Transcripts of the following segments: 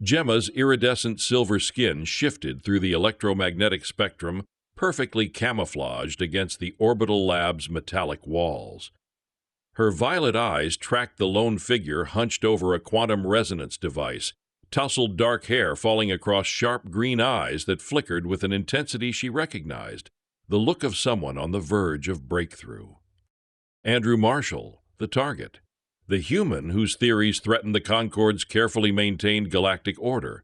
Gemma's iridescent silver skin shifted through the electromagnetic spectrum, perfectly camouflaged against the orbital lab's metallic walls. Her violet eyes tracked the lone figure hunched over a quantum resonance device, tousled dark hair falling across sharp green eyes that flickered with an intensity she recognized, the look of someone on the verge of breakthrough. Andrew Marshall, the target, the human whose theories threatened the Concord's carefully maintained galactic order.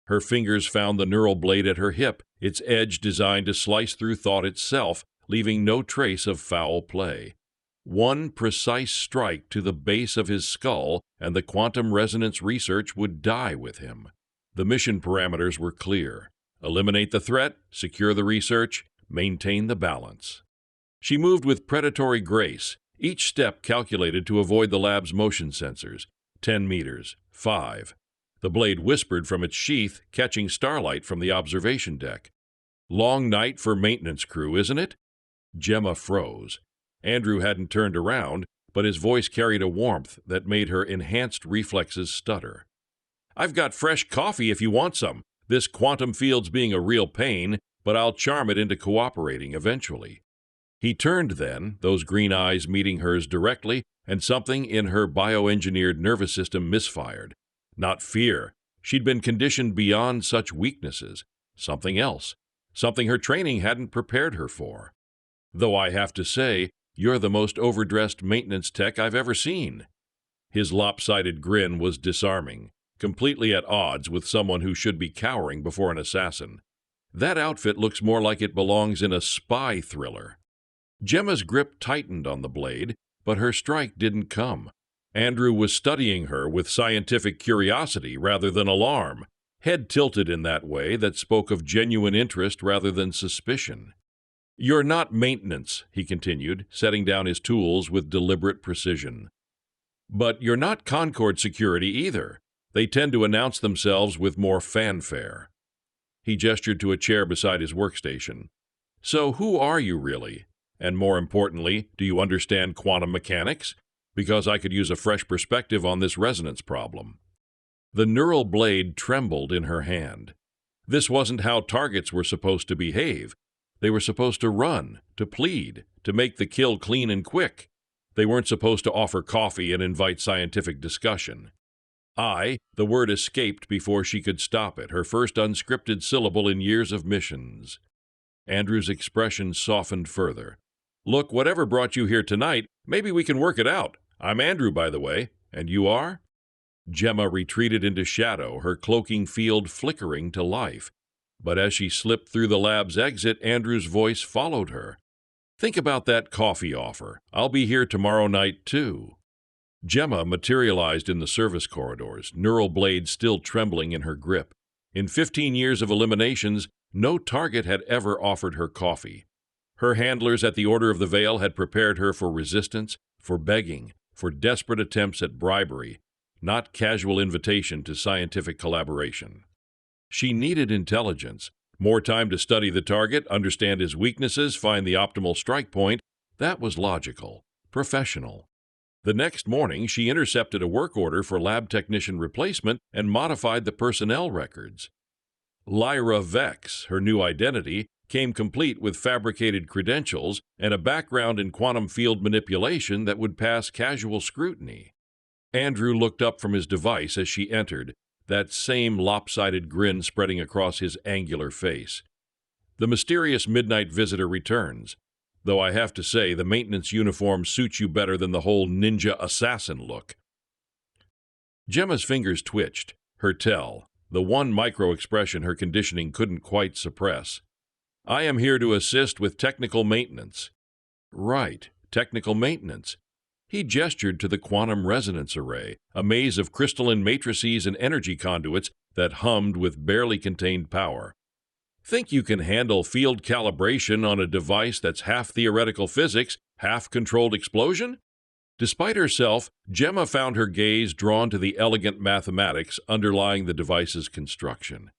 Her fingers found the neural blade at her hip, its edge designed to slice through thought itself, leaving no trace of foul play. One precise strike to the base of his skull, and the quantum resonance research would die with him. The mission parameters were clear. Eliminate the threat, secure the research, maintain the balance. She moved with predatory grace, each step calculated to avoid the lab's motion sensors. 10 meters, 5. The blade whispered from its sheath, catching starlight from the observation deck. Long night for maintenance crew, isn't it? Gemma froze. Andrew hadn't turned around, but his voice carried a warmth that made her enhanced reflexes stutter. I've got fresh coffee if you want some. This quantum field's being a real pain, but I'll charm it into cooperating eventually. He turned then, those green eyes meeting hers directly, and something in her bioengineered nervous system misfired. Not fear. She'd been conditioned beyond such weaknesses. Something else. Something her training hadn't prepared her for. Though I have to say, you're the most overdressed maintenance tech I've ever seen. His lopsided grin was disarming, completely at odds with someone who should be cowering before an assassin. That outfit looks more like it belongs in a spy thriller. Gemma's grip tightened on the blade, but her strike didn't come. Andrew was studying her with scientific curiosity rather than alarm, head tilted in that way that spoke of genuine interest rather than suspicion. You're not maintenance, he continued, setting down his tools with deliberate precision. But you're not Concord security either. They tend to announce themselves with more fanfare. He gestured to a chair beside his workstation. So who are you really? And more importantly, do you understand quantum mechanics? Because I could use a fresh perspective on this resonance problem. The neural blade trembled in her hand. This wasn't how targets were supposed to behave. They were supposed to run, to plead, to make the kill clean and quick. They weren't supposed to offer coffee and invite scientific discussion. The word escaped before she could stop it, her first unscripted syllable in years of missions. Andrew's expression softened further. Look, whatever brought you here tonight, maybe we can work it out. I'm Andrew, by the way. And you are? Gemma retreated into shadow, her cloaking field flickering to life. But as she slipped through the lab's exit, Andrew's voice followed her. Think about that coffee offer. I'll be here tomorrow night, too. Gemma materialized in the service corridors, neural blade still trembling in her grip. In 15 years of eliminations, no target had ever offered her coffee. Her handlers at the Order of the Veil had prepared her for resistance, for begging, for desperate attempts at bribery, not casual invitation to scientific collaboration. She needed intelligence, more time to study the target, understand his weaknesses, find the optimal strike point. That was logical, professional. The next morning, she intercepted a work order for lab technician replacement and modified the personnel records. Lyra Vex, her new identity, came complete with fabricated credentials and a background in quantum field manipulation that would pass casual scrutiny. Andrew looked up from his device as she entered, that same lopsided grin spreading across his angular face. The mysterious midnight visitor returns, though I have to say the maintenance uniform suits you better than the whole ninja assassin look. Gemma's fingers twitched, her tell, the one micro-expression her conditioning couldn't quite suppress. I am here to assist with technical maintenance. Right, technical maintenance. He gestured to the quantum resonance array, a maze of crystalline matrices and energy conduits that hummed with barely contained power. Think you can handle field calibration on a device that's half theoretical physics, half controlled explosion? Despite herself, Gemma found her gaze drawn to the elegant mathematics underlying the device's construction.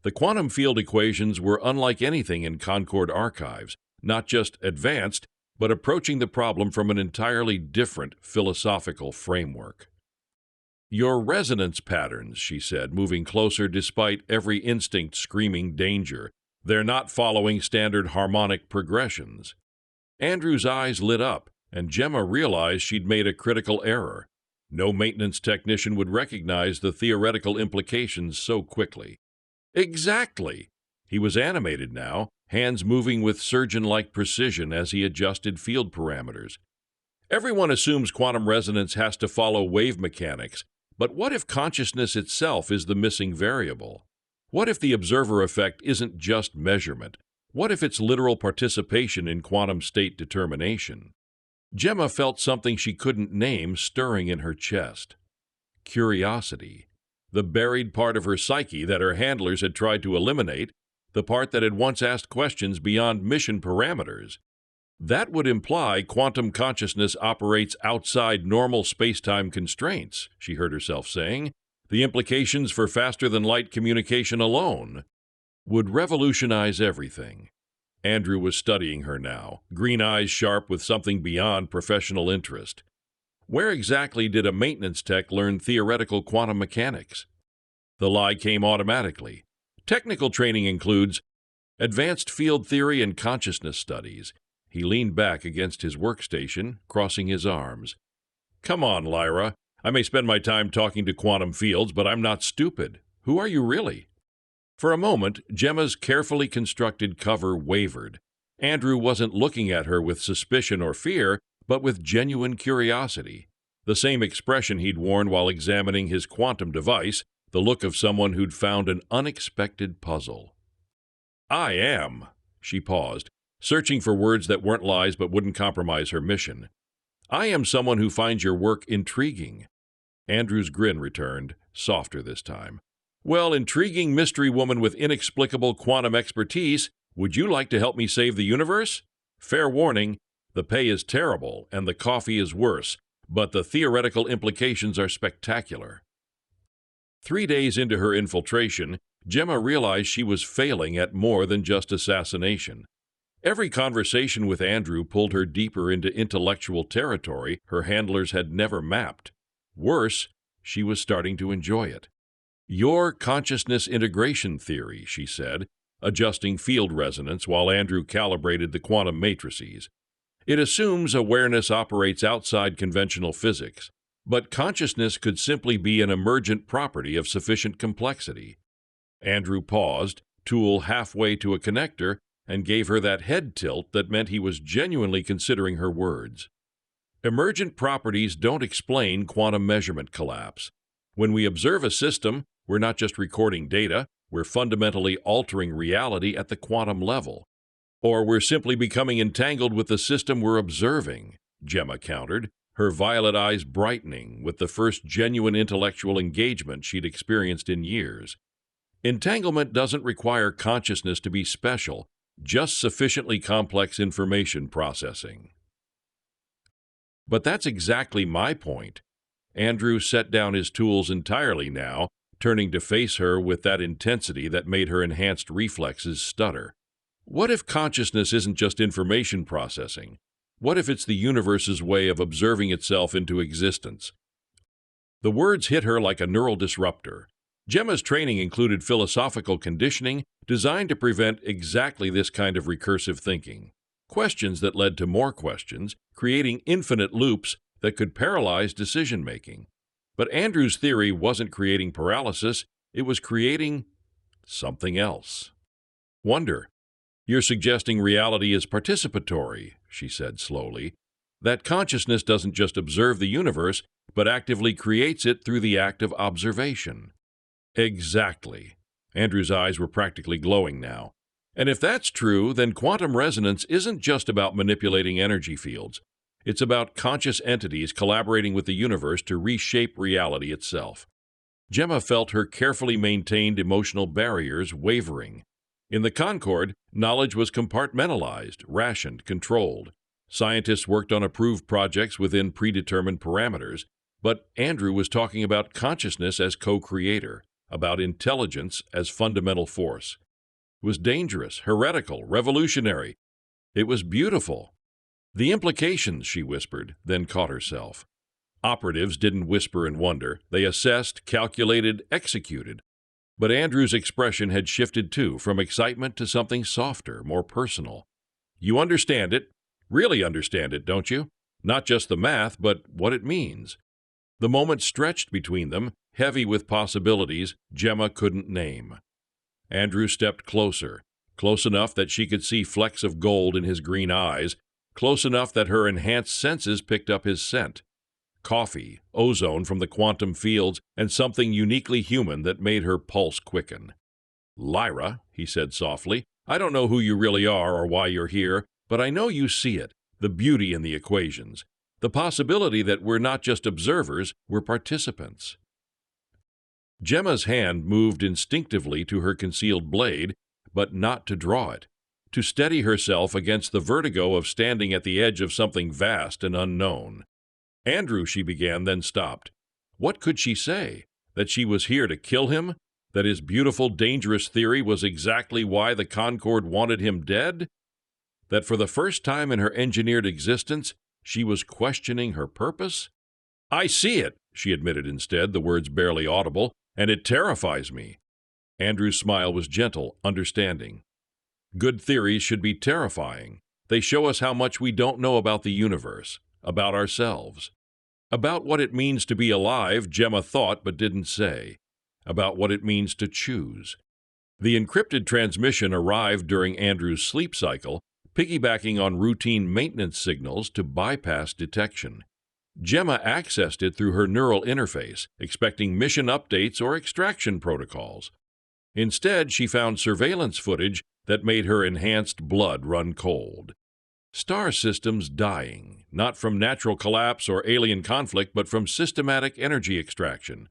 The quantum field equations were unlike anything in Concord archives, not just advanced, but approaching the problem from an entirely different philosophical framework. Your resonance patterns, she said, moving closer despite every instinct screaming danger. They're not following standard harmonic progressions. Andrew's eyes lit up, and Gemma realized she'd made a critical error. No maintenance technician would recognize the theoretical implications so quickly. Exactly! He was animated now, hands moving with surgeon-like precision as he adjusted field parameters. Everyone assumes quantum resonance has to follow wave mechanics, but what if consciousness itself is the missing variable? What if the observer effect isn't just measurement? What if it's literal participation in quantum state determination? Gemma felt something she couldn't name stirring in her chest. Curiosity. The buried part of her psyche that her handlers had tried to eliminate, the part that had once asked questions beyond mission parameters. That would imply quantum consciousness operates outside normal space-time constraints, she heard herself saying. The implications for faster-than-light communication alone would revolutionize everything. Andrew was studying her now, green eyes sharp with something beyond professional interest. Where exactly did a maintenance tech learn theoretical quantum mechanics? The lie came automatically. Technical training includes advanced field theory and consciousness studies. He leaned back against his workstation, crossing his arms. Come on, Lyra. I may spend my time talking to quantum fields, but I'm not stupid. Who are you really? For a moment, Gemma's carefully constructed cover wavered. Andrew wasn't looking at her with suspicion or fear, but with genuine curiosity. The same expression he'd worn while examining his quantum device, the look of someone who'd found an unexpected puzzle. I am. She paused, searching for words that weren't lies but wouldn't compromise her mission. I am someone who finds your work intriguing. Andrew's grin returned, softer this time. Well, intriguing mystery woman with inexplicable quantum expertise, would you like to help me save the universe? Fair warning, the pay is terrible and the coffee is worse, but the theoretical implications are spectacular. 3 days into her infiltration, Gemma realized she was failing at more than just assassination. Every conversation with Andrew pulled her deeper into intellectual territory her handlers had never mapped. Worse, she was starting to enjoy it. Your consciousness integration theory, she said, adjusting field resonance while Andrew calibrated the quantum matrices. It assumes awareness operates outside conventional physics, but consciousness could simply be an emergent property of sufficient complexity. Andrew paused, tool halfway to a connector, and gave her that head tilt that meant he was genuinely considering her words. Emergent properties don't explain quantum measurement collapse. When we observe a system, we're not just recording data, we're fundamentally altering reality at the quantum level. Or we're simply becoming entangled with the system we're observing, Gemma countered, her violet eyes brightening with the first genuine intellectual engagement she'd experienced in years. Entanglement doesn't require consciousness to be special, just sufficiently complex information processing. But that's exactly my point. Andrew set down his tools entirely now, turning to face her with that intensity that made her enhanced reflexes stutter. What if consciousness isn't just information processing? What if it's the universe's way of observing itself into existence? The words hit her like a neural disruptor. Gemma's training included philosophical conditioning designed to prevent exactly this kind of recursive thinking. Questions that led to more questions, creating infinite loops that could paralyze decision-making. But Andrew's theory wasn't creating paralysis, it was creating something else. Wonder. You're suggesting reality is participatory, she said slowly. That consciousness doesn't just observe the universe, but actively creates it through the act of observation. Exactly. Andrew's eyes were practically glowing now. And if that's true, then quantum resonance isn't just about manipulating energy fields. It's about conscious entities collaborating with the universe to reshape reality itself. Gemma felt her carefully maintained emotional barriers wavering. In the Concord, knowledge was compartmentalized, rationed, controlled. Scientists worked on approved projects within predetermined parameters, but Andrew was talking about consciousness as co-creator, about intelligence as fundamental force. It was dangerous, heretical, revolutionary. It was beautiful. The implications, she whispered, then caught herself. Operatives didn't whisper in wonder. They assessed, calculated, executed. But Andrew's expression had shifted too, from excitement to something softer, more personal. You understand it, really understand it, don't you? Not just the math, but what it means. The moment stretched between them, heavy with possibilities Gemma couldn't name. Andrew stepped closer, close enough that she could see flecks of gold in his green eyes, close enough that her enhanced senses picked up his scent. Coffee, ozone from the quantum fields, and something uniquely human that made her pulse quicken. "Lyra," he said softly, "I don't know who you really are or why you're here, but I know you see it, the beauty in the equations, the possibility that we're not just observers, we're participants." Gemma's hand moved instinctively to her concealed blade, but not to draw it, to steady herself against the vertigo of standing at the edge of something vast and unknown. "Andrew," she began, then stopped. What could she say? That she was here to kill him? That his beautiful, dangerous theory was exactly why the Concord wanted him dead? That for the first time in her engineered existence, she was questioning her purpose? "I see it," she admitted instead, the words barely audible, "and it terrifies me." Andrew's smile was gentle, understanding. Good theories should be terrifying. They show us how much we don't know about the universe, about ourselves. About what it means to be alive, Gemma thought but didn't say. About what it means to choose. The encrypted transmission arrived during Andrew's sleep cycle, piggybacking on routine maintenance signals to bypass detection. Gemma accessed it through her neural interface, expecting mission updates or extraction protocols. Instead, she found surveillance footage that made her enhanced blood run cold. Star systems dying, not from natural collapse or alien conflict, but from systematic energy extraction.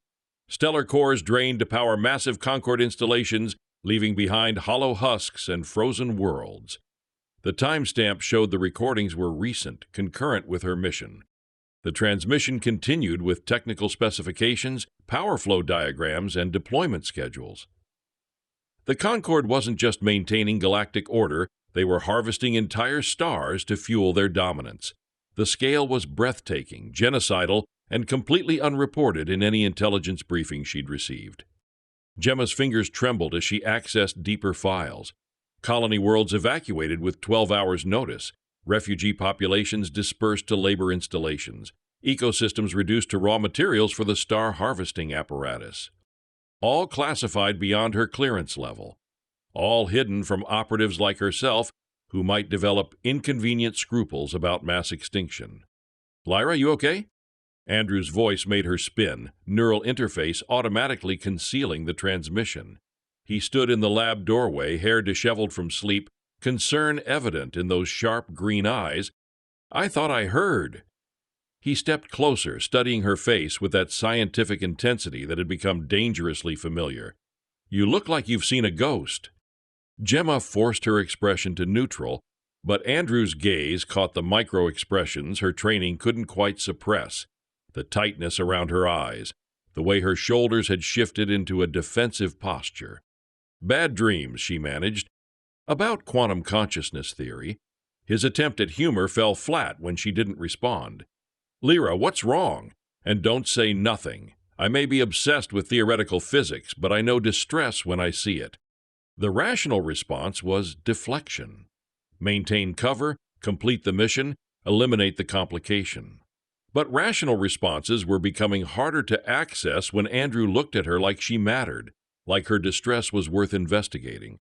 Stellar cores drained to power massive Concord installations, leaving behind hollow husks and frozen worlds. The timestamp showed the recordings were recent, concurrent with her mission. The transmission continued with technical specifications, power flow diagrams, and deployment schedules. The Concord wasn't just maintaining galactic order, they were harvesting entire stars to fuel their dominance. The scale was breathtaking, genocidal, and completely unreported in any intelligence briefing she'd received. Gemma's fingers trembled as she accessed deeper files. Colony worlds evacuated with 12 hours' notice. Refugee populations dispersed to labor installations. Ecosystems reduced to raw materials for the star harvesting apparatus. All classified beyond her clearance level. All hidden from operatives like herself who might develop inconvenient scruples about mass extinction. "Lyra, you okay?" Andrew's voice made her spin, neural interface automatically concealing the transmission. He stood in the lab doorway, hair disheveled from sleep, concern evident in those sharp green eyes. "I thought I heard." He stepped closer, studying her face with that scientific intensity that had become dangerously familiar. "You look like you've seen a ghost." Gemma forced her expression to neutral, but Andrew's gaze caught the micro-expressions her training couldn't quite suppress. The tightness around her eyes, the way her shoulders had shifted into a defensive posture. "Bad dreams," she managed. "About quantum consciousness theory." His attempt at humor fell flat when she didn't respond. "Lyra, what's wrong? And don't say nothing. I may be obsessed with theoretical physics, but I know distress when I see it." The rational response was deflection. Maintain cover, complete the mission, eliminate the complication. But rational responses were becoming harder to access when Andrew looked at her like she mattered, like her distress was worth investigating.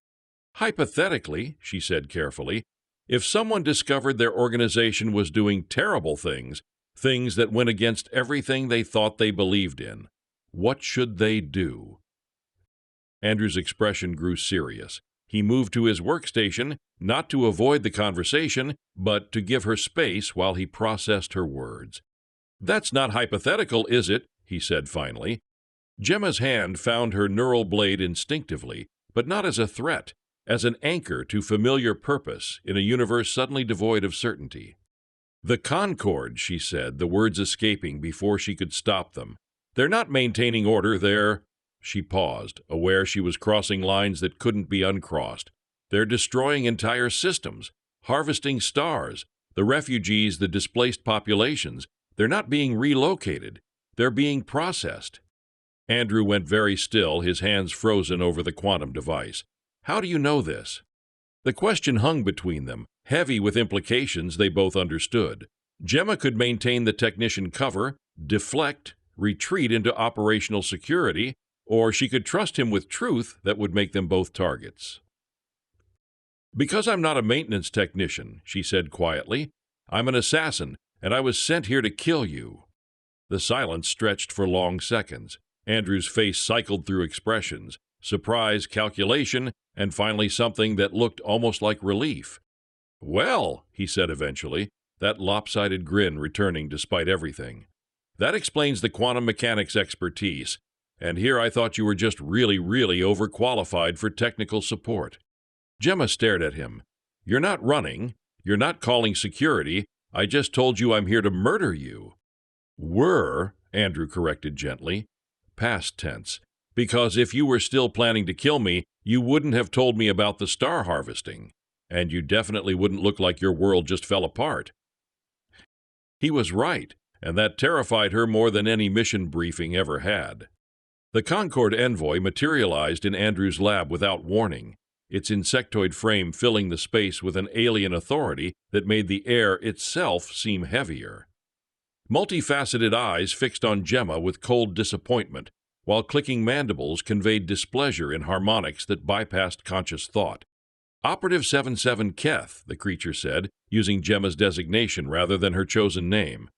"Hypothetically," she said carefully, "if someone discovered their organization was doing terrible things, things that went against everything they thought they believed in, what should they do?" Andrew's expression grew serious. He moved to his workstation, not to avoid the conversation, but to give her space while he processed her words. "That's not hypothetical, is it?" he said finally. Gemma's hand found her neural blade instinctively, but not as a threat, as an anchor to familiar purpose in a universe suddenly devoid of certainty. "The Concord," she said, the words escaping before she could stop them. "They're not maintaining order, they're—" She paused, aware she was crossing lines that couldn't be uncrossed. "They're destroying entire systems, harvesting stars, the refugees, the displaced populations. They're not being relocated. They're being processed. Andrew went very still, his hands frozen over the quantum device. How do you know this? The question hung between them, heavy with implications they both understood. Gemma could maintain the technician cover, deflect, retreat into operational security, or she could trust him with truth that would make them both targets. "Because I'm not a maintenance technician," she said quietly. "I'm an assassin, and I was sent here to kill you." The silence stretched for long seconds. Andrew's face cycled through expressions, surprise, calculation, and finally something that looked almost like relief. "Well," he said eventually, that lopsided grin returning despite everything. "That explains the quantum mechanics expertise, and here I thought you were just really overqualified for technical support." Gemma stared at him. "You're not running. You're not calling security. I just told you I'm here to murder you." "Were," Andrew corrected gently. "Past tense. Because if you were still planning to kill me, you wouldn't have told me about the star harvesting. And you definitely wouldn't look like your world just fell apart." He was right, and that terrified her more than any mission briefing ever had. The Concord envoy materialized in Andrew's lab without warning, its insectoid frame filling the space with an alien authority that made the air itself seem heavier. Multifaceted eyes fixed on Gemma with cold disappointment, while clicking mandibles conveyed displeasure in harmonics that bypassed conscious thought. "Operative 77 Keth," the creature said, using Gemma's designation rather than her chosen name.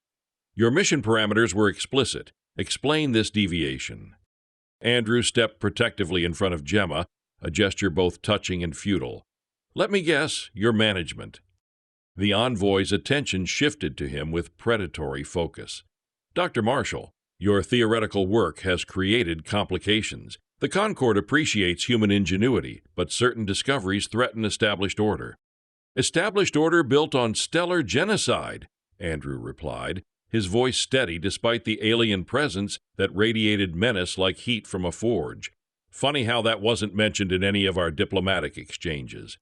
"Your mission parameters were explicit. Explain this deviation." Andrew stepped protectively in front of Gemma, a gesture both touching and futile. "Let me guess, your management." The envoy's attention shifted to him with predatory focus. "Dr. Marshall, your theoretical work has created complications. The Concord appreciates human ingenuity, but certain discoveries threaten established order." "Established order built on stellar genocide," Andrew replied, his voice steady despite the alien presence that radiated menace like heat from a forge. "Funny how that wasn't mentioned in any of our diplomatic exchanges."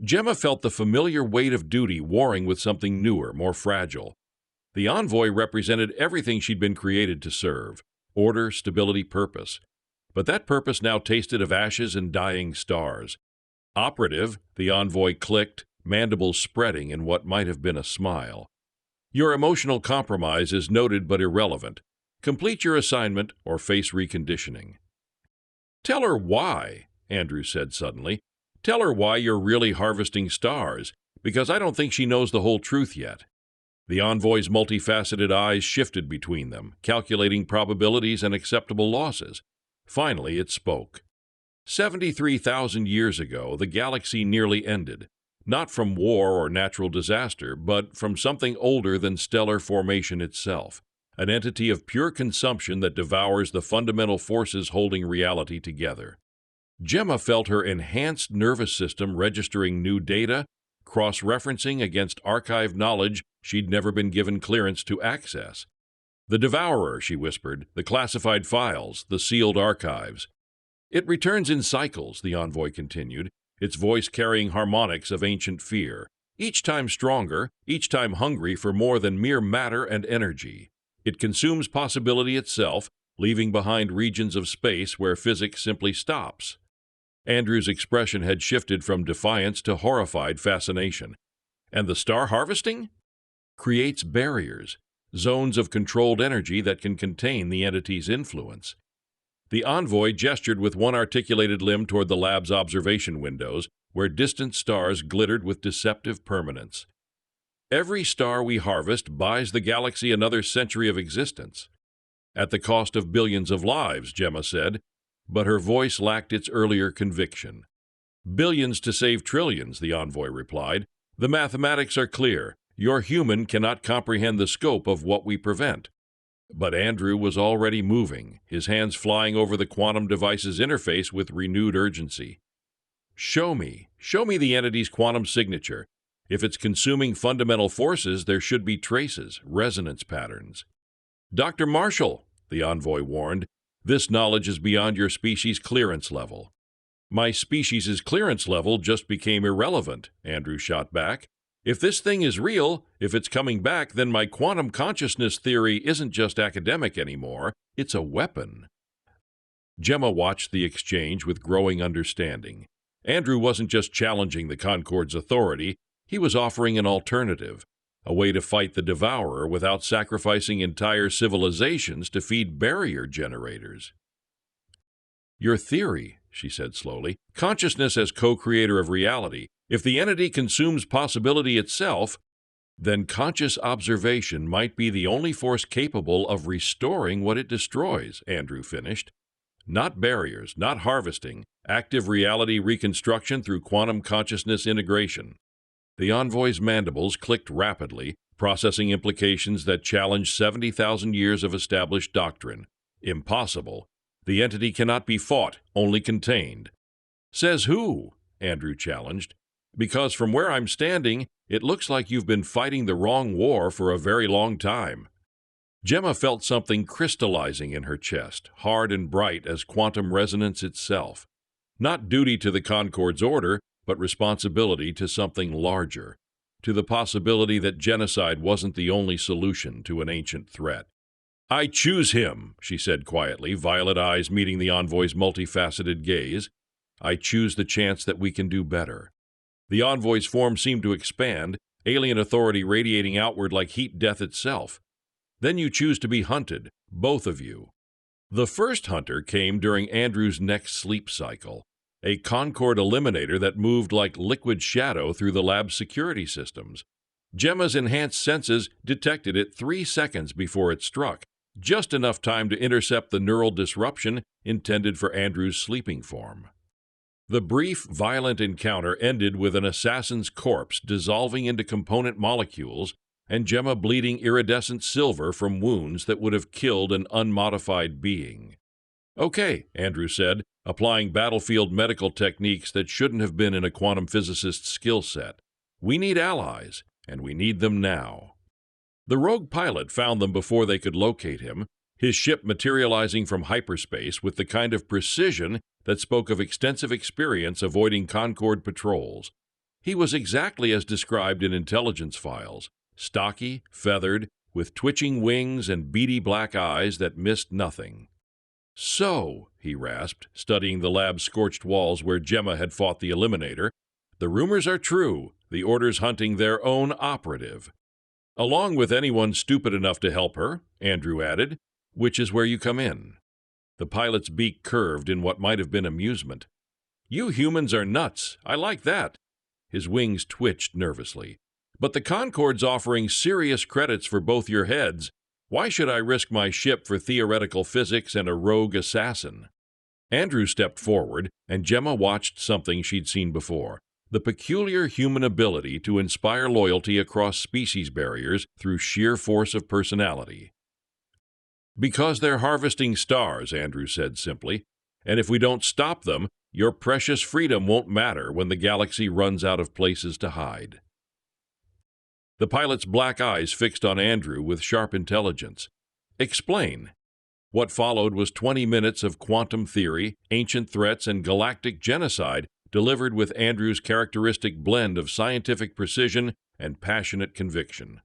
Gemma felt the familiar weight of duty warring with something newer, more fragile. The envoy represented everything she'd been created to serve: order, stability, purpose. But that purpose now tasted of ashes and dying stars. "Operative," the envoy clicked, mandibles spreading in what might have been a smile. "Your emotional compromise is noted but irrelevant. Complete your assignment or face reconditioning." "Tell her why," Andrew said suddenly. "Tell her why you're really harvesting stars, because I don't think she knows the whole truth yet." The envoy's multifaceted eyes shifted between them, calculating probabilities and acceptable losses. Finally, it spoke. 73,000 years ago, the galaxy nearly ended, not from war or natural disaster, but from something older than stellar formation itself, an entity of pure consumption that devours the fundamental forces holding reality together. Gemma felt her enhanced nervous system registering new data, cross-referencing against archived knowledge she'd never been given clearance to access. "The Devourer," she whispered, "the classified files, the sealed archives." "It returns in cycles," the envoy continued, its voice carrying harmonics of ancient fear, each time stronger, each time hungry for more than mere matter and energy. It consumes possibility itself, leaving behind regions of space where physics simply stops. Andrew's expression had shifted from defiance to horrified fascination. "And the star harvesting?" "Creates barriers, zones of controlled energy that can contain the entity's influence." The envoy gestured with one articulated limb toward the lab's observation windows, where distant stars glittered with deceptive permanence. "Every star we harvest buys the galaxy another century of existence." "At the cost of billions of lives," Gemma said, but her voice lacked its earlier conviction. "Billions to save trillions," the envoy replied. "The mathematics are clear. Your human cannot comprehend the scope of what we prevent." But Andrew was already moving, his hands flying over the quantum device's interface with renewed urgency. Show me the entity's quantum signature. If it's consuming fundamental forces, there should be traces, resonance patterns." "Dr. Marshall," the envoy warned, "this knowledge is beyond your species' clearance level." "My species' clearance level just became irrelevant," Andrew shot back. If this thing is real, if it's coming back, then my quantum consciousness theory isn't just academic anymore, it's a weapon. Gemma watched the exchange with growing understanding. Andrew wasn't just challenging the Concord's authority, he was offering an alternative, a way to fight the Devourer without sacrificing entire civilizations to feed barrier generators. Your theory, she said slowly, consciousness as co-creator of reality. If the entity consumes possibility itself, then conscious observation might be the only force capable of restoring what it destroys, Andrew finished. Not barriers, not harvesting, active reality reconstruction through quantum consciousness integration. The envoy's mandibles clicked rapidly, processing implications that challenged 70,000 years of established doctrine. Impossible. The entity cannot be fought, only contained. Says who? Andrew challenged. Because from where I'm standing, it looks like you've been fighting the wrong war for a very long time. Gemma felt something crystallizing in her chest, hard and bright as quantum resonance itself. Not duty to the Concord's order, but responsibility to something larger, to the possibility that genocide wasn't the only solution to an ancient threat. I choose him, she said quietly, violet eyes meeting the envoy's multifaceted gaze. I choose the chance that we can do better. The envoy's form seemed to expand, alien authority radiating outward like heat death itself. Then you choose to be hunted, both of you. The first hunter came during Andrew's next sleep cycle, a Concord eliminator that moved like liquid shadow through the lab's security systems. Gemma's enhanced senses detected it 3 seconds before it struck, just enough time to intercept the neural disruption intended for Andrew's sleeping form. The brief, violent encounter ended with an assassin's corpse dissolving into component molecules and Gemma bleeding iridescent silver from wounds that would have killed an unmodified being. Okay, Andrew said, applying battlefield medical techniques that shouldn't have been in a quantum physicist's skill set. We need allies, and we need them now. The rogue pilot found them before they could locate him, his ship materializing from hyperspace with the kind of precision that spoke of extensive experience avoiding Concord patrols. He was exactly as described in intelligence files, stocky, feathered, with twitching wings and beady black eyes that missed nothing. So, he rasped, studying the lab's scorched walls where Gemma had fought the Eliminator, the rumors are true, the Order's hunting their own operative. Along with anyone stupid enough to help her, Andrew added, which is where you come in. The pilot's beak curved in what might have been amusement. You humans are nuts. I like that. His wings twitched nervously. But the Concord's offering serious credits for both your heads. Why should I risk my ship for theoretical physics and a rogue assassin? Andrew stepped forward, and Gemma watched something she'd seen before. The peculiar human ability to inspire loyalty across species barriers through sheer force of personality. Because they're harvesting stars, Andrew said simply, and if we don't stop them, your precious freedom won't matter when the galaxy runs out of places to hide. The pilot's black eyes fixed on Andrew with sharp intelligence. Explain. What followed was 20 minutes of quantum theory, ancient threats, and galactic genocide delivered with Andrew's characteristic blend of scientific precision and passionate conviction.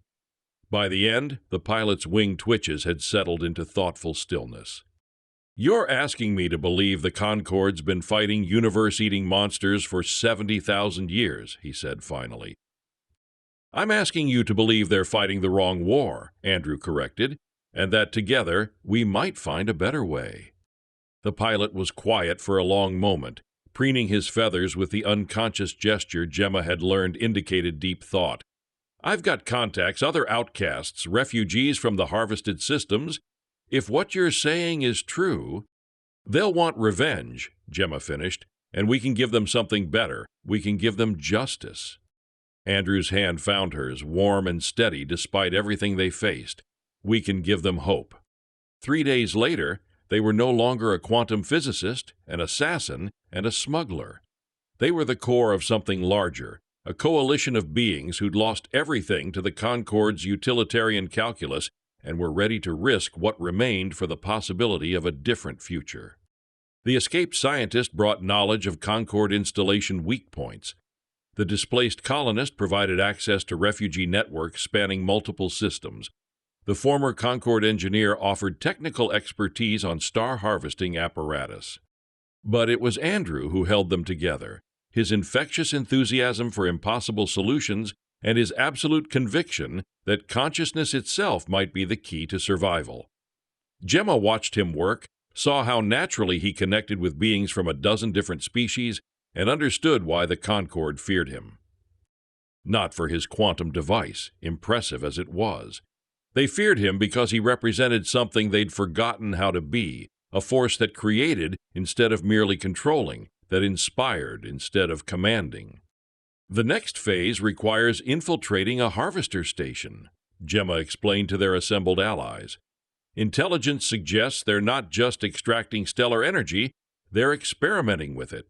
By the end, the pilot's wing twitches had settled into thoughtful stillness. You're asking me to believe the Concord's been fighting universe-eating monsters for 70,000 years, he said finally. I'm asking you to believe they're fighting the wrong war, Andrew corrected, and that together we might find a better way. The pilot was quiet for a long moment, preening his feathers with the unconscious gesture Gemma had learned indicated deep thought. I've got contacts, other outcasts, refugees from the harvested systems. If what you're saying is true, they'll want revenge, Gemma finished, and we can give them something better. We can give them justice. Andrew's hand found hers, warm and steady despite everything they faced. We can give them hope. 3 days later, they were no longer a quantum physicist, an assassin, and a smuggler. They were the core of something larger, a coalition of beings who'd lost everything to the Concord's utilitarian calculus and were ready to risk what remained for the possibility of a different future. The escaped scientist brought knowledge of Concord installation weak points. The displaced colonist provided access to refugee networks spanning multiple systems. The former Concord engineer offered technical expertise on star harvesting apparatus. But it was Andrew who held them together, his infectious enthusiasm for impossible solutions and his absolute conviction that consciousness itself might be the key to survival. Gemma watched him work, saw how naturally he connected with beings from a dozen different species, and understood why the Concord feared him. Not for his quantum device, impressive as it was. They feared him because he represented something they'd forgotten how to be, a force that created instead of merely controlling, that inspired instead of commanding. The next phase requires infiltrating a harvester station, Gemma explained to their assembled allies. Intelligence suggests they're not just extracting stellar energy, they're experimenting with it,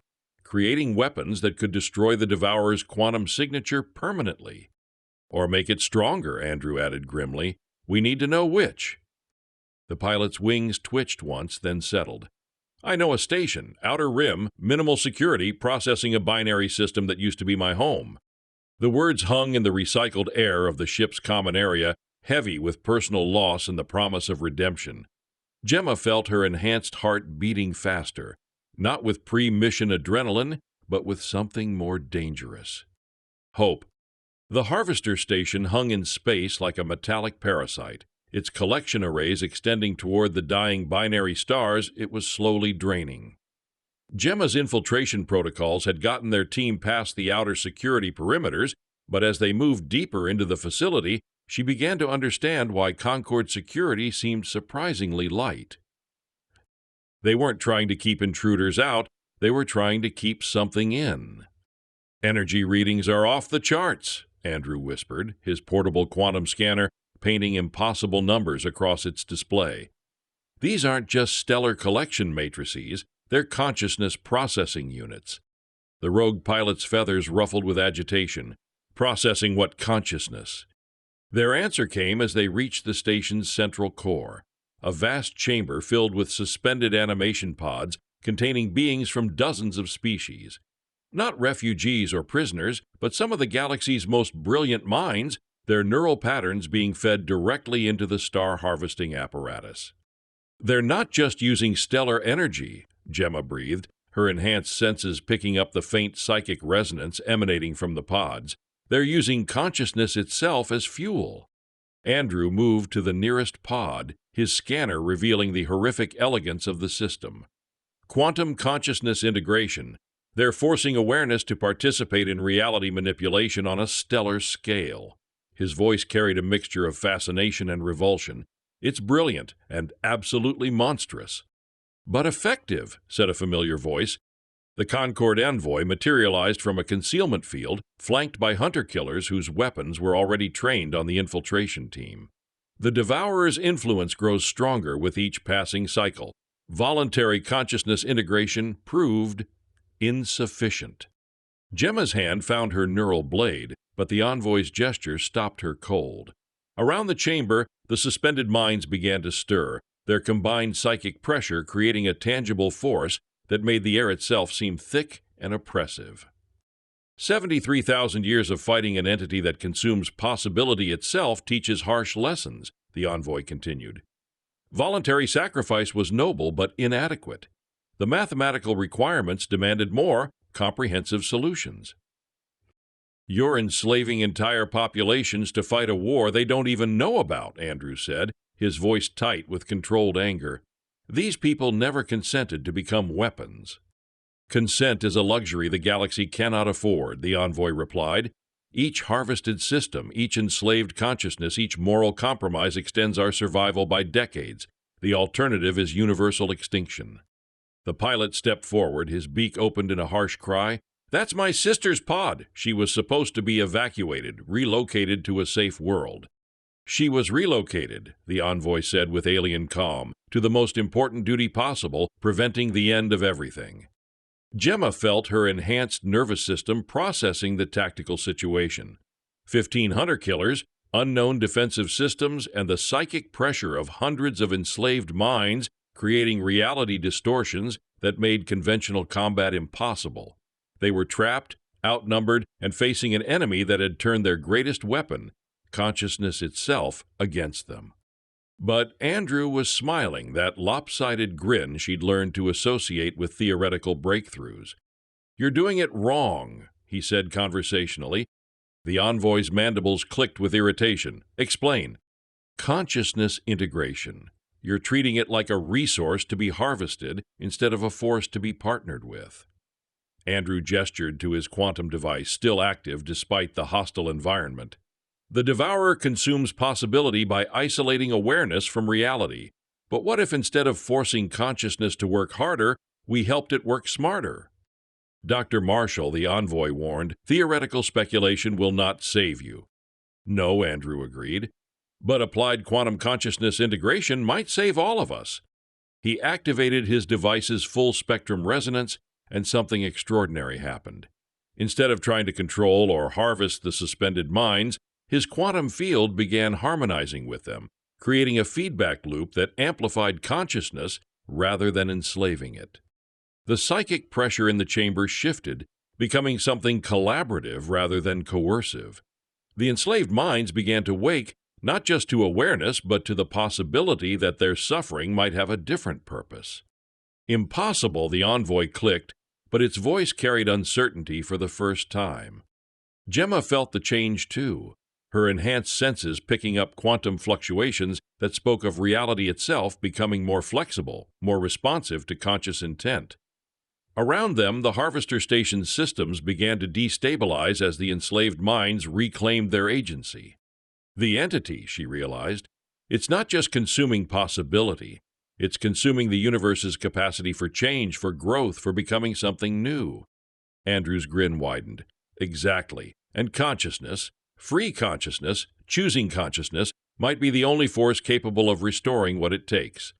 creating weapons that could destroy the Devourer's quantum signature permanently. Or make it stronger, Andrew added grimly. We need to know which. The pilot's wings twitched once, then settled. I know a station, outer rim, minimal security, processing a binary system that used to be my home. The words hung in the recycled air of the ship's common area, heavy with personal loss and the promise of redemption. Gemma felt her enhanced heart beating faster, not with pre-mission adrenaline, but with something more dangerous. Hope. The harvester station hung in space like a metallic parasite. Its collection arrays extending toward the dying binary stars, it was slowly draining. Gemma's infiltration protocols had gotten their team past the outer security perimeters, but as they moved deeper into the facility, she began to understand why Concord security seemed surprisingly light. They weren't trying to keep intruders out, they were trying to keep something in. Energy readings are off the charts, Andrew whispered, his portable quantum scanner painting impossible numbers across its display. These aren't just stellar collection matrices, they're consciousness processing units. The rogue pilot's feathers ruffled with agitation. Processing what consciousness? Their answer came as they reached the station's central core, a vast chamber filled with suspended animation pods containing beings from dozens of species. Not refugees or prisoners, but some of the galaxy's most brilliant minds, their neural patterns being fed directly into the star harvesting apparatus. They're not just using stellar energy, Gemma breathed, her enhanced senses picking up the faint psychic resonance emanating from the pods. They're using consciousness itself as fuel. Andrew moved to the nearest pod, his scanner revealing the horrific elegance of the system. Quantum consciousness integration. They're forcing awareness to participate in reality manipulation on a stellar scale. His voice carried a mixture of fascination and revulsion. It's brilliant and absolutely monstrous. But effective, said a familiar voice. The Concord envoy materialized from a concealment field, flanked by hunter-killers whose weapons were already trained on the infiltration team. The Devourer's influence grows stronger with each passing cycle. Voluntary consciousness integration proved insufficient. Gemma's hand found her neural blade, but the envoy's gesture stopped her cold. Around the chamber, the suspended minds began to stir, their combined psychic pressure creating a tangible force that made the air itself seem thick and oppressive. 73,000 years of fighting an entity that consumes possibility itself teaches harsh lessons, the envoy continued. Voluntary sacrifice was noble but inadequate. The mathematical requirements demanded more comprehensive solutions. You're enslaving entire populations to fight a war they don't even know about, Andrew said, his voice tight with controlled anger. These people never consented to become weapons. Consent is a luxury the galaxy cannot afford, the envoy replied. Each harvested system, each enslaved consciousness, each moral compromise extends our survival by decades. The alternative is universal extinction. The pilot stepped forward, his beak opened in a harsh cry. That's my sister's pod. She was supposed to be evacuated, relocated to a safe world. She was relocated, the envoy said with alien calm, to the most important duty possible, preventing the end of everything. Gemma felt her enhanced nervous system processing the tactical situation. 15 hunter-killers, unknown defensive systems, and the psychic pressure of hundreds of enslaved minds creating reality distortions that made conventional combat impossible. They were trapped, outnumbered, and facing an enemy that had turned their greatest weapon, consciousness itself, against them. But Andrew was smiling, that lopsided grin she'd learned to associate with theoretical breakthroughs. "You're doing it wrong," he said conversationally. The envoy's mandibles clicked with irritation. "Explain." "Consciousness integration. You're treating it like a resource to be harvested instead of a force to be partnered with." Andrew gestured to his quantum device, still active despite the hostile environment. "The Devourer consumes possibility by isolating awareness from reality. But what if instead of forcing consciousness to work harder, we helped it work smarter?" Dr. Marshall, the envoy, warned, "Theoretical speculation will not save you." "No," Andrew agreed. "But applied quantum consciousness integration might save all of us." He activated his device's full-spectrum resonance, and something extraordinary happened. Instead of trying to control or harvest the suspended minds, his quantum field began harmonizing with them, creating a feedback loop that amplified consciousness rather than enslaving it. The psychic pressure in the chamber shifted, becoming something collaborative rather than coercive. The enslaved minds began to wake, not just to awareness, but to the possibility that their suffering might have a different purpose. "Impossible," the envoy clicked, but its voice carried uncertainty for the first time. Gemma felt the change too, her enhanced senses picking up quantum fluctuations that spoke of reality itself becoming more flexible, more responsive to conscious intent. Around them, the Harvester Station's systems began to destabilize as the enslaved minds reclaimed their agency. The entity, she realized, it's not just consuming possibility, it's consuming the universe's capacity for change, for growth, for becoming something new. Andrew's grin widened. "Exactly. And consciousness, free consciousness, choosing consciousness, might be the only force capable of restoring what it takes."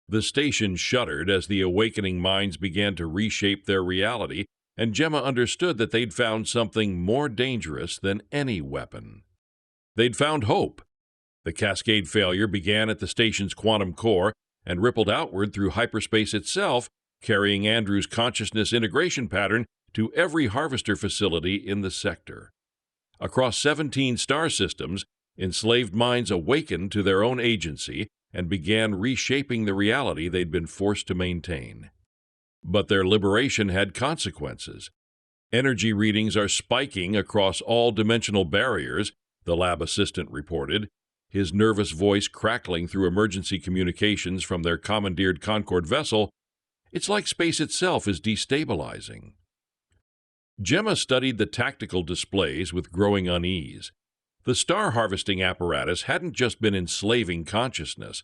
The station shuddered as the awakening minds began to reshape their reality, and Gemma understood that they'd found something more dangerous than any weapon. They'd found hope. The cascade failure began at the station's quantum core and rippled outward through hyperspace itself, carrying Andrew's consciousness integration pattern to every harvester facility in the sector. Across 17 star systems, enslaved minds awakened to their own agency and began reshaping the reality they'd been forced to maintain. But their liberation had consequences. Energy readings are spiking across all dimensional barriers, the lab assistant reported, his nervous voice crackling through emergency communications from their commandeered Concord vessel. "It's like space itself is destabilizing." Gemma studied the tactical displays with growing unease. The star harvesting apparatus hadn't just been enslaving consciousness.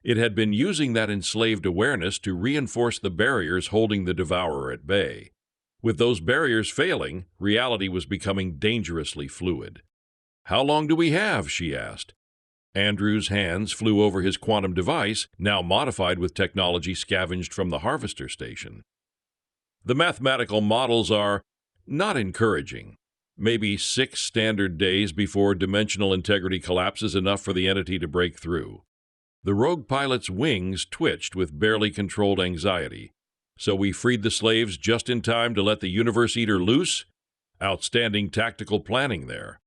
It had been using that enslaved awareness to reinforce the barriers holding the Devourer at bay. With those barriers failing, reality was becoming dangerously fluid. "How long do we have?" she asked. Andrew's hands flew over his quantum device, now modified with technology scavenged from the Harvester Station. "The mathematical models are not encouraging. Maybe 6 standard days before dimensional integrity collapse is enough for the entity to break through." The rogue pilot's wings twitched with barely controlled anxiety. "So we freed the slaves just in time to let the Universe Eater loose? Outstanding tactical planning there."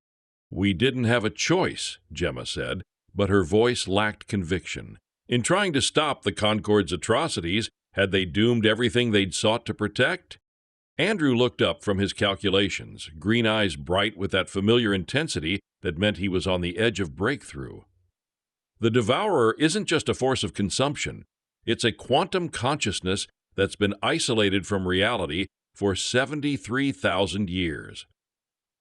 "We didn't have a choice," Gemma said, but her voice lacked conviction. In trying to stop the Concord's atrocities, had they doomed everything they'd sought to protect? Andrew looked up from his calculations, green eyes bright with that familiar intensity that meant he was on the edge of breakthrough. "The Devourer isn't just a force of consumption. It's a quantum consciousness that's been isolated from reality for 73,000 years.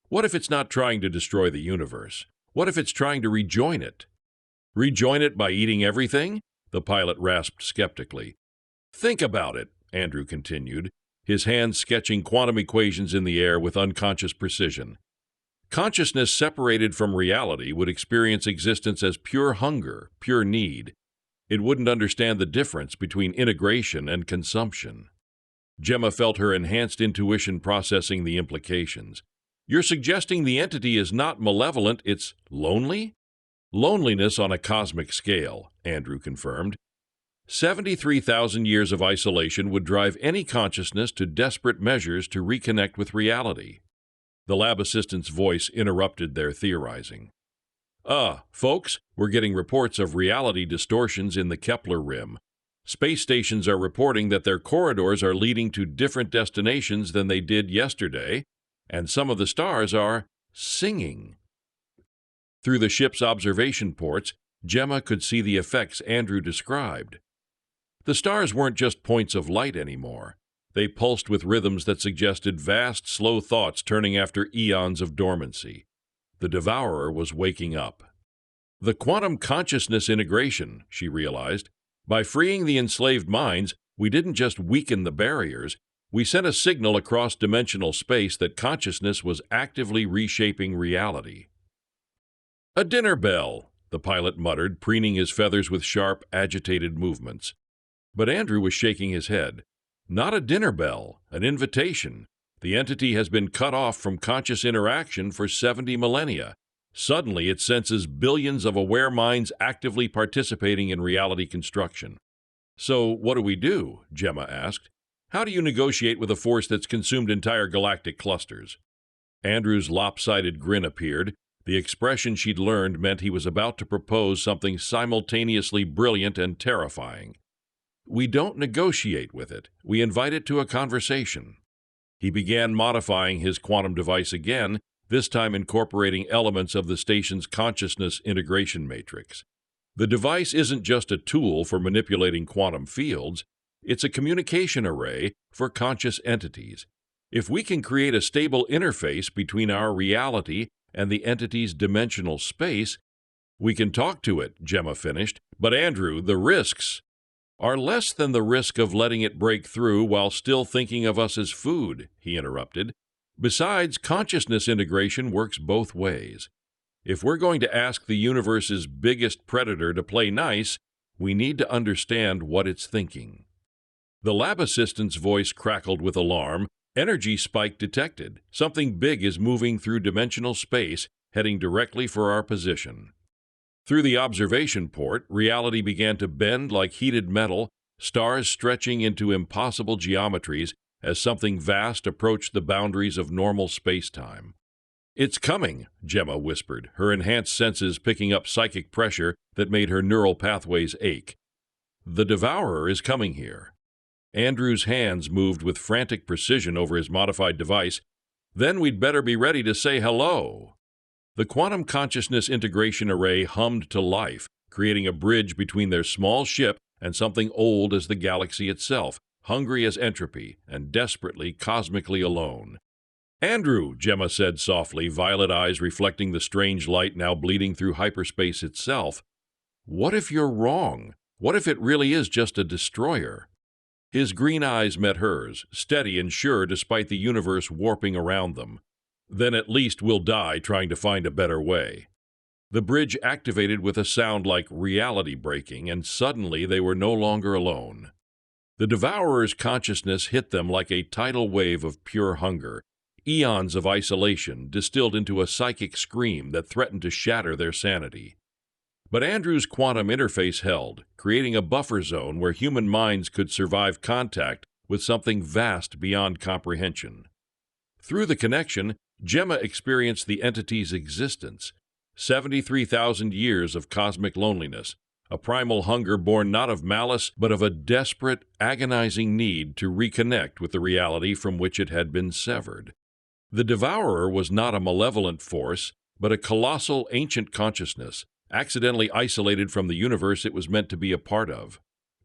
What if it's not trying to destroy the universe? What if it's trying to rejoin it?" "Rejoin it by eating everything?" the pilot rasped skeptically. "Think about it," Andrew continued, his hands sketching quantum equations in the air with unconscious precision. "Consciousness separated from reality would experience existence as pure hunger, pure need. It wouldn't understand the difference between integration and consumption." Gemma felt her enhanced intuition processing the implications. "You're suggesting the entity is not malevolent, it's lonely?" "Loneliness on a cosmic scale," Andrew confirmed. 73,000 years of isolation would drive any consciousness to desperate measures to reconnect with reality. The lab assistant's voice interrupted their theorizing. Folks, we're getting reports of reality distortions in the Kepler rim. Space stations are reporting that their corridors are leading to different destinations than they did yesterday, and some of the stars are singing. Through the ship's observation ports, Gemma could see the effects Andrew described. The stars weren't just points of light anymore. They pulsed with rhythms that suggested vast, slow thoughts turning after eons of dormancy. The Devourer was waking up. The quantum consciousness integration, she realized. By freeing the enslaved minds, we didn't just weaken the barriers, we sent a signal across dimensional space that consciousness was actively reshaping reality. "A dinner bell," the pilot muttered, preening his feathers with sharp, agitated movements. But Andrew was shaking his head. Not a dinner bell, an invitation. The entity has been cut off from conscious interaction for 70 millennia. Suddenly, it senses billions of aware minds actively participating in reality construction. "So, what do we do?" Gemma asked. "How do you negotiate with a force that's consumed entire galactic clusters?" Andrew's lopsided grin appeared. The expression she'd learned meant he was about to propose something simultaneously brilliant and terrifying. "We don't negotiate with it. We invite it to a conversation." He began modifying his quantum device again, this time incorporating elements of the station's consciousness integration matrix. The device isn't just a tool for manipulating quantum fields, it's a communication array for conscious entities. If we can create a stable interface between our reality and the entity's dimensional space, we can talk to it, Gemma finished. But Andrew, the risks are less than the risk of letting it break through while still thinking of us as food, he interrupted. Besides, consciousness integration works both ways. If we're going to ask the universe's biggest predator to play nice, we need to understand what it's thinking. The lab assistant's voice crackled with alarm. Energy spike detected. Something big is moving through dimensional space, heading directly for our position. Through the observation port, reality began to bend like heated metal, stars stretching into impossible geometries as something vast approached the boundaries of normal space-time. "It's coming," Gemma whispered, her enhanced senses picking up psychic pressure that made her neural pathways ache. "The Devourer is coming here." Andrew's hands moved with frantic precision over his modified device. "Then we'd better be ready to say hello." The quantum consciousness integration array hummed to life, creating a bridge between their small ship and something old as the galaxy itself, hungry as entropy and desperately cosmically alone. "Andrew," Gemma said softly, violet eyes reflecting the strange light now bleeding through hyperspace itself. "What if you're wrong? What if it really is just a destroyer?" His green eyes met hers, steady and sure despite the universe warping around them. "Then at least we'll die trying to find a better way." The bridge activated with a sound like reality breaking, and suddenly they were no longer alone. The Devourer's consciousness hit them like a tidal wave of pure hunger, eons of isolation distilled into a psychic scream that threatened to shatter their sanity. But Andrew's quantum interface held, creating a buffer zone where human minds could survive contact with something vast beyond comprehension. Through the connection, Gemma experienced the entity's existence. 73,000 years of cosmic loneliness, a primal hunger born not of malice but of a desperate, agonizing need to reconnect with the reality from which it had been severed. The Devourer was not a malevolent force, but a colossal ancient consciousness, accidentally isolated from the universe it was meant to be a part of.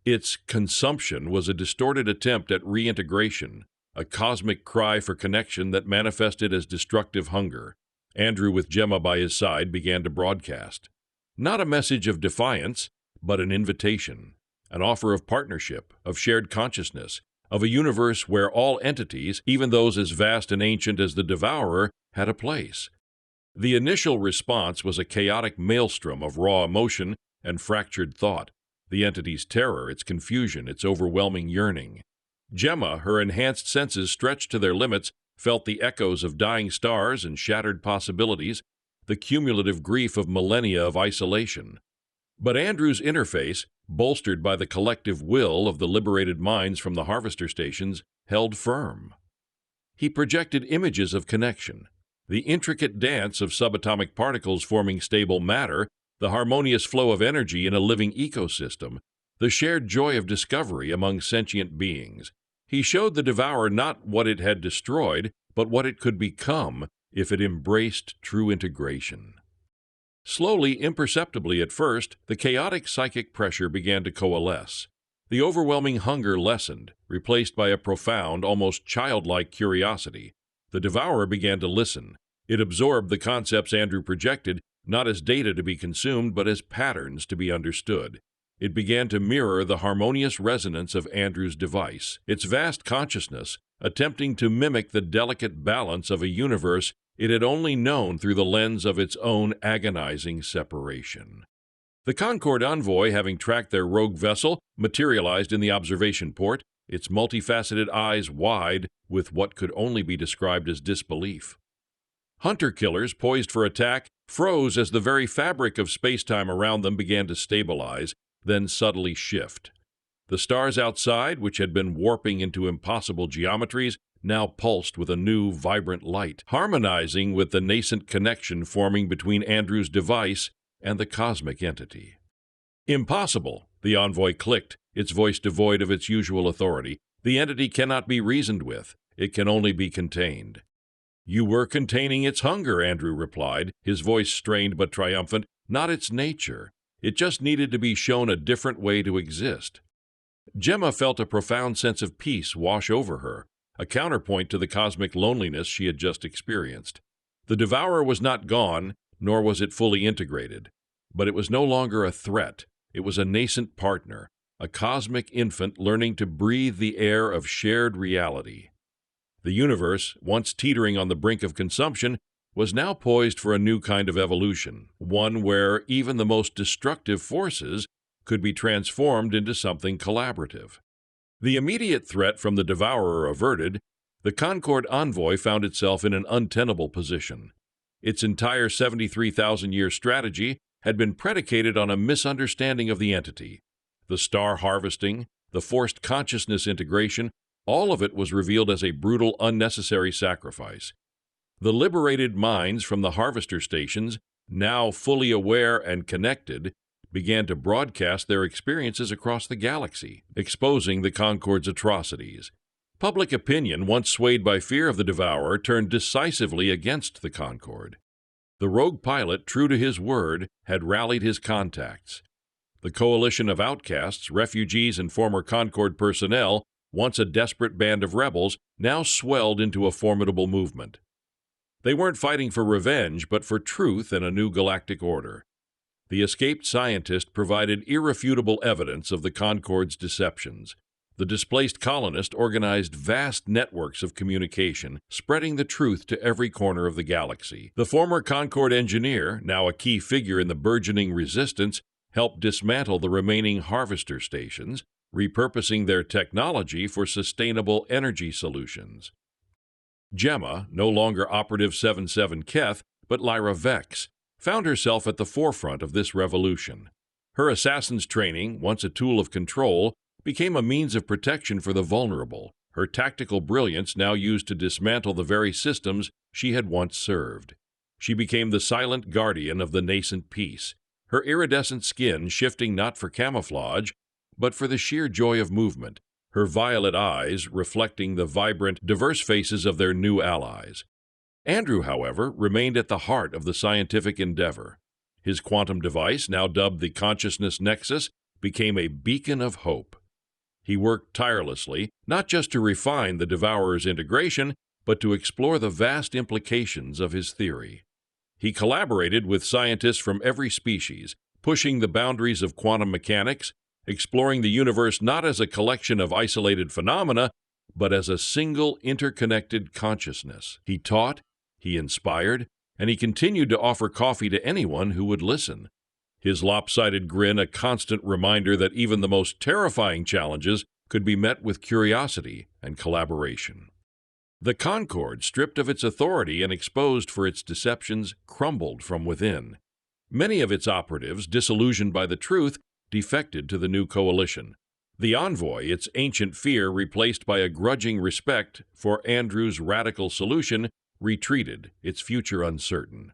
Its consumption was a distorted attempt at reintegration, a cosmic cry for connection that manifested as destructive hunger. Andrew, with Gemma by his side, began to broadcast. Not a message of defiance, but an invitation, an offer of partnership, of shared consciousness, of a universe where all entities, even those as vast and ancient as the Devourer, had a place. The initial response was a chaotic maelstrom of raw emotion and fractured thought, the entity's terror, its confusion, its overwhelming yearning. Gemma, her enhanced senses stretched to their limits, felt the echoes of dying stars and shattered possibilities, the cumulative grief of millennia of isolation. But Andrew's interface, bolstered by the collective will of the liberated minds from the harvester stations, held firm. He projected images of connection, The intricate dance of subatomic particles forming stable matter, the harmonious flow of energy in a living ecosystem, the shared joy of discovery among sentient beings. He showed the Devourer not what it had destroyed, but what it could become if it embraced true integration. Slowly, imperceptibly at first, the chaotic psychic pressure began to coalesce. The overwhelming hunger lessened, replaced by a profound, almost childlike curiosity. The Devourer began to listen. It absorbed the concepts Andrew projected, not as data to be consumed, but as patterns to be understood. It began to mirror the harmonious resonance of Andrew's device, its vast consciousness, attempting to mimic the delicate balance of a universe it had only known through the lens of its own agonizing separation. The Concord envoy, having tracked their rogue vessel, materialized in the observation port, its multifaceted eyes wide with what could only be described as disbelief. Hunter-killers, poised for attack, froze as the very fabric of space-time around them began to stabilize, then subtly shift. The stars outside, which had been warping into impossible geometries, now pulsed with a new, vibrant light, harmonizing with the nascent connection forming between Andrew's device and the cosmic entity. "Impossible," the envoy clicked, its voice devoid of its usual authority. "The entity cannot be reasoned with. It can only be contained." "You were containing its hunger," Andrew replied, his voice strained but triumphant, "not its nature. It just needed to be shown a different way to exist." Gemma felt a profound sense of peace wash over her, a counterpoint to the cosmic loneliness she had just experienced. The Devourer was not gone, nor was it fully integrated. But it was no longer a threat. It was a nascent partner, a cosmic infant learning to breathe the air of shared reality. The universe, once teetering on the brink of consumption, was now poised for a new kind of evolution, one where even the most destructive forces could be transformed into something collaborative. The immediate threat from the Devourer averted, the Concord envoy found itself in an untenable position. Its entire 73,000-year strategy had been predicated on a misunderstanding of the entity. The star harvesting, the forced consciousness integration, all of it was revealed as a brutal, unnecessary sacrifice. The liberated minds from the harvester stations, now fully aware and connected, began to broadcast their experiences across the galaxy, exposing the Concord's atrocities. Public opinion, once swayed by fear of the Devourer, turned decisively against the Concord. The rogue pilot, true to his word, had rallied his contacts. The coalition of outcasts, refugees, and former Concord personnel, once a desperate band of rebels, now swelled into a formidable movement. They weren't fighting for revenge, but for truth and a new galactic order. The escaped scientist provided irrefutable evidence of the Concord's deceptions. The displaced colonist organized vast networks of communication, spreading the truth to every corner of the galaxy. The former Concord engineer, now a key figure in the burgeoning resistance, helped dismantle the remaining harvester stations, repurposing their technology for sustainable energy solutions. Gemma, no longer Operative 77 Keth, but Lyra Vex, found herself at the forefront of this revolution. Her assassin's training, once a tool of control, became a means of protection for the vulnerable, her tactical brilliance now used to dismantle the very systems she had once served. She became the silent guardian of the nascent peace, her iridescent skin shifting not for camouflage, but for the sheer joy of movement, her violet eyes reflecting the vibrant, diverse faces of their new allies. Andrew, however, remained at the heart of the scientific endeavor. His quantum device, now dubbed the Consciousness Nexus, became a beacon of hope. He worked tirelessly, not just to refine the Devourer's integration, but to explore the vast implications of his theory. He collaborated with scientists from every species, pushing the boundaries of quantum mechanics, exploring the universe not as a collection of isolated phenomena, but as a single interconnected consciousness. He taught, he inspired, and he continued to offer coffee to anyone who would listen. His lopsided grin a constant reminder that even the most terrifying challenges could be met with curiosity and collaboration. The Concord, stripped of its authority and exposed for its deceptions, crumbled from within. Many of its operatives, disillusioned by the truth, defected to the new coalition. The envoy, its ancient fear replaced by a grudging respect for Andrew's radical solution, retreated, its future uncertain.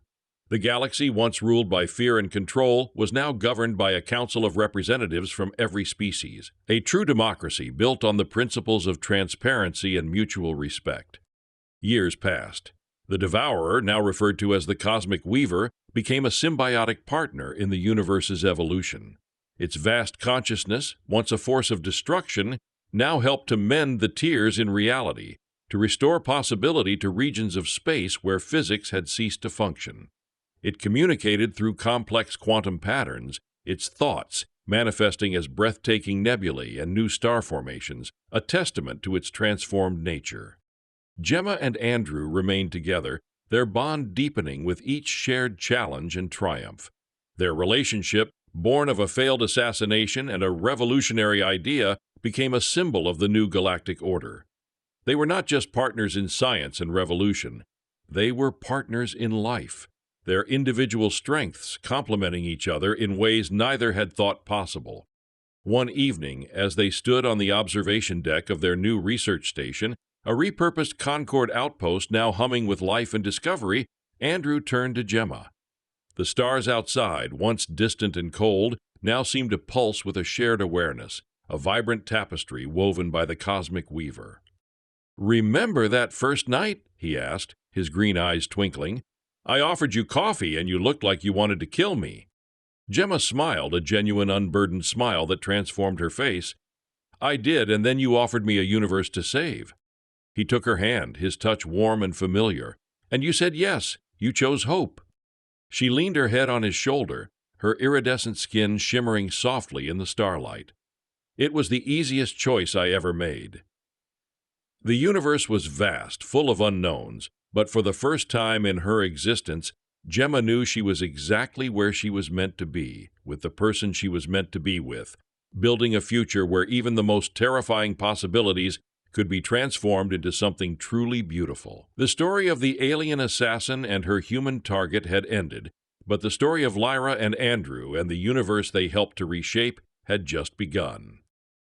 The galaxy, once ruled by fear and control, was now governed by a council of representatives from every species, a true democracy built on the principles of transparency and mutual respect. Years passed. The Devourer, now referred to as the Cosmic Weaver, became a symbiotic partner in the universe's evolution. Its vast consciousness, once a force of destruction, now helped to mend the tears in reality, to restore possibility to regions of space where physics had ceased to function. It communicated through complex quantum patterns, its thoughts manifesting as breathtaking nebulae and new star formations, a testament to its transformed nature. Gemma and Andrew remained together, their bond deepening with each shared challenge and triumph. Their relationship, born of a failed assassination and a revolutionary idea, became a symbol of the new galactic order. They were not just partners in science and revolution. They were partners in life, their individual strengths complementing each other in ways neither had thought possible. One evening, as they stood on the observation deck of their new research station, a repurposed Concord outpost now humming with life and discovery, Andrew turned to Gemma. The stars outside, once distant and cold, now seemed to pulse with a shared awareness, a vibrant tapestry woven by the Cosmic Weaver. "Remember that first night?" he asked, his green eyes twinkling. "I offered you coffee and you looked like you wanted to kill me." Gemma smiled, a genuine unburdened smile that transformed her face. "I did, and then you offered me a universe to save." He took her hand, his touch warm and familiar. "And you said yes, you chose hope." She leaned her head on his shoulder, her iridescent skin shimmering softly in the starlight. "It was the easiest choice I ever made." The universe was vast, full of unknowns, but for the first time in her existence, Gemma knew she was exactly where she was meant to be, with the person she was meant to be with, building a future where even the most terrifying possibilities could be transformed into something truly beautiful. The story of the alien assassin and her human target had ended, but the story of Lyra and Andrew and the universe they helped to reshape had just begun.